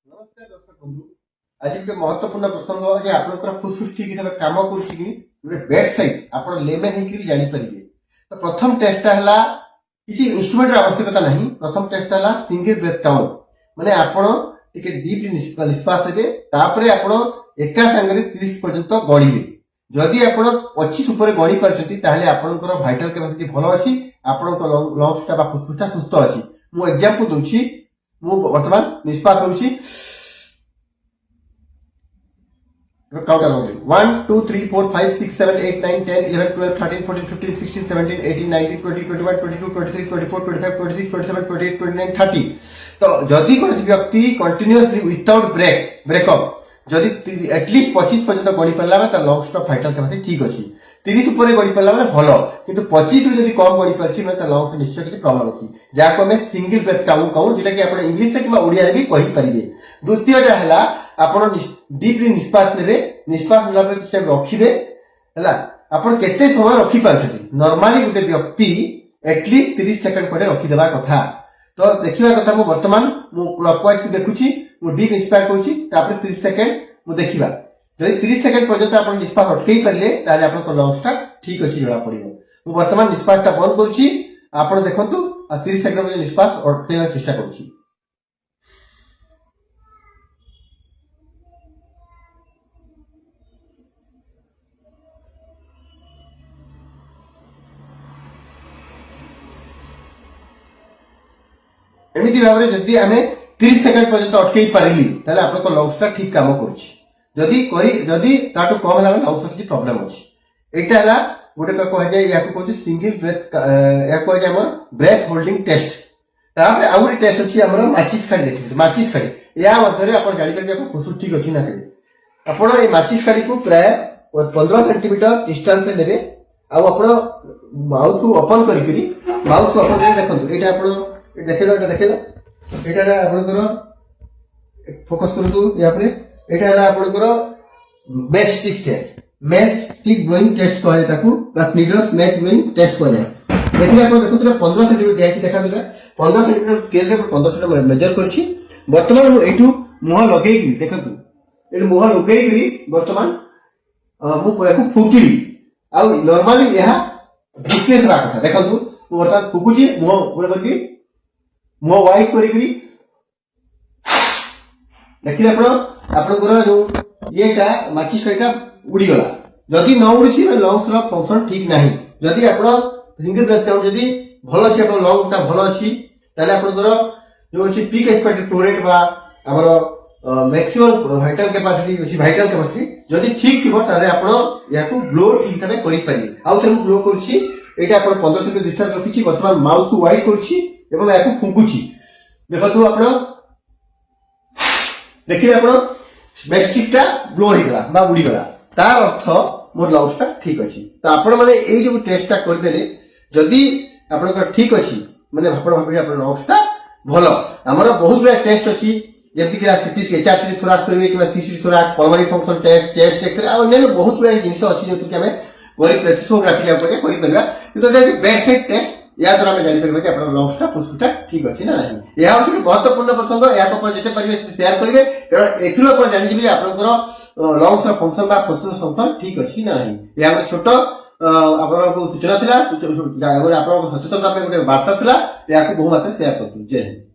नमस्कार दर्शक बंधु आज गोटे महत्वपूर्ण प्रसंग जे आपनकर फुसफुस ठीक हिसाब काम करूछि कि गोटे बेड साइड आपण लेमेन हेकि जानि परिबे। तो प्रथम टेस्ट हला किसी इंस्ट्रूमेंट आवश्यकता नहीं। प्रथम टेस्ट हला सिंगल ब्रेथ काउंट माने आपण टिके डीपली निश्वास लेबे तापरे आपण एका संगरे 30 पर्यंत गणिबे। जदि आपण 25 ऊपर गणि परछथि ताहले आपनकर वाइटल कैपेसिटी भलो अछि, आपनकर लंग्स ता फुसफुसटा सुस्थ अछि। मु एग्जांपल दोछि, मु वर्तमान निश्वास होछि काउंट अराउंड 1 2 3 4 5 6 7 8 9 10 11 12 13 14 15 16 17 18 19 20 21 22 23 24 25 26 27 28 29 30। तो जदि कोनोसी व्यक्ति कंटीन्यूअसली विदाउट ब्रेकअप जदि एटलीस्ट 25 पर्यंत गणि परला त लंग्स रो वाइटल कैपेसिटी ठीक अछि। 30 ऊपर गणि परला माने भलो, किंतु 25 रो जदि कम गणि परछि माने त लंग्स निश्चय किछि प्रॉब्लम अछि, जाको हमें सिंगल ब्रेथ काउंट कहू, जेटा कि आपण इंग्लिश रे किबा ओडिया रे भी कहि परिबे। द्वितीयटा हला आपण डीपली निश्वास लेबे, निश्वास लेला पर किछ रखिबे हला। आपण केते समय रखि पाछथि? नॉर्मली गुटे व्यक्ति एटलीस्ट 30 सेकंड परे रखि देबा कथा। तो देखिबा कथा मु वर्तमान मु क्लॉकवाइज को देखुछि, मु डीप इंस्पायर करूछि, तापर 30 सेकंड मु देखिबा। जदि 30 सेकंड पर्यंत आपण निश्वास अटकेई परले ताले आपण लंग्सटा ठीक अछि जणा पड़िबो। मु वर्तमान निश्वासटा बंद करूछि, आपण देखंतु आ 30 सेकंड पर्यंत निश्वास अटकेइबा चेष्टा करूछि। एमिति भाबरे जदि आमे 30 सेकंड पर्यंत अटकेई पारिली ताले आपनको लंग्सटा ठीक काम करूछि। जदि ताटू कम होला लंग्स किछि प्रॉब्लम अछि। एटा हला गोटे कहै जाय याको कहै सिंगल ब्रेथ, या कहै जाय हमर ब्रेथ होल्डिंग टेस्ट। तापर आउरी टेस्ट अछि हमर माचिस खाडी देखि, माचिस खाडी या मध्यरे आपण जानि करबे आपण फुसु ठीक अछि ना केबे। आपण ए माचिस खाडी को प्राय 15 सेंटीमीटर डिस्टेंस रे लेबे, आ आपण माउथ को ओपन करी माउथ को ओपन करी देखंतु। एटा आपण देखिलो, एटा देखिलो, एटा आपनकर फोकस करतु या पे। एटा हला आपनकर match stick test, match stick blowing test कहै ताकू, plus needle match blowing test कहै। एथि आपण देखुतले 15 सेंटीमीटर दियाछि देखा मिला। 15 सेंटीमीटर स्केल रे 15 सेंटीमीटर मेजर करछि। वर्तमान मु एटू मुह लगेई कि देखंतु, एटू मुह लगेई कि वर्तमान मु याकू फुकिली। आ नॉर्मली यहा डिस्प्ले थरा कथा देखंतु, मु वर्तमान फुकुछि मुह पूरा करके मुह वाइड करी देखिले आपनकर जो येटा माचिस कईटा उड़ी गला। जदि न उड़ीछि लंग्स रो फंक्शन ठीक नाही। जदि आपण सिंगल ब्रेथ काउंट जदि भलो अछि, आपण लंग्सटा भलो अछि, ताले आपनकर जो अछि पीक एक्सपेक्टेड फ्लो रेट बा हमर मैक्सिमम वाइटल कैपेसिटी अछि, वाइटल कैपेसिटी जदि ठीक थिबो ताले आपण याकू ब्लो ठीक हिसाबे करि पारि। आउ थेर ब्लो करछि, एटा आपण 15 सेकंड डिस्टेंस रखिछि, वर्तमान माउथ को वाइड करछि एवं याकू फुंकुछि। देखतु आपण देखिए आपण मैस्टिकटा ब्लो हो गला बा उड़ी गला, तार अर्थ मोर लंग्सटा ठीक अछि। तो आपण माने एई जो टेस्टटा कर देले जदि आपनकर ठीक अछि माने आपण भाबि आपण लंग्सटा भलो। हमर बहुत बड़ा टेस्ट अछि, जेति कि सीटी एचआरसी थोरास करबे कि CCT thorax, pulmonary function test, chest x-ray आ अन्य बहुत बड़ा जिंस अछि जेति कि हमें कोई प्रेसिसोग्राफी आप कोई परबा। किंतु बेड साइड टेस्ट या द्वारा हमें जानि परबा कि आपण लंग्सटा फुसफुसटा ठीक अछि ना नाही। या होछि महत्वपूर्ण प्रसंग, या को जेते परबे शेयर करबे, कारण एथुरो आपण जानि जिबे आपनकर लंग्स रो फंक्शन बा फुसफुस फंक्शन ठीक अछि ना नाही। या हम छोटो आपनको सूचना थिला, आपनको सचेतनता पे गोटे वार्ता थिला, याकू बहु मात्रा शेयर करतु। जय हिंद।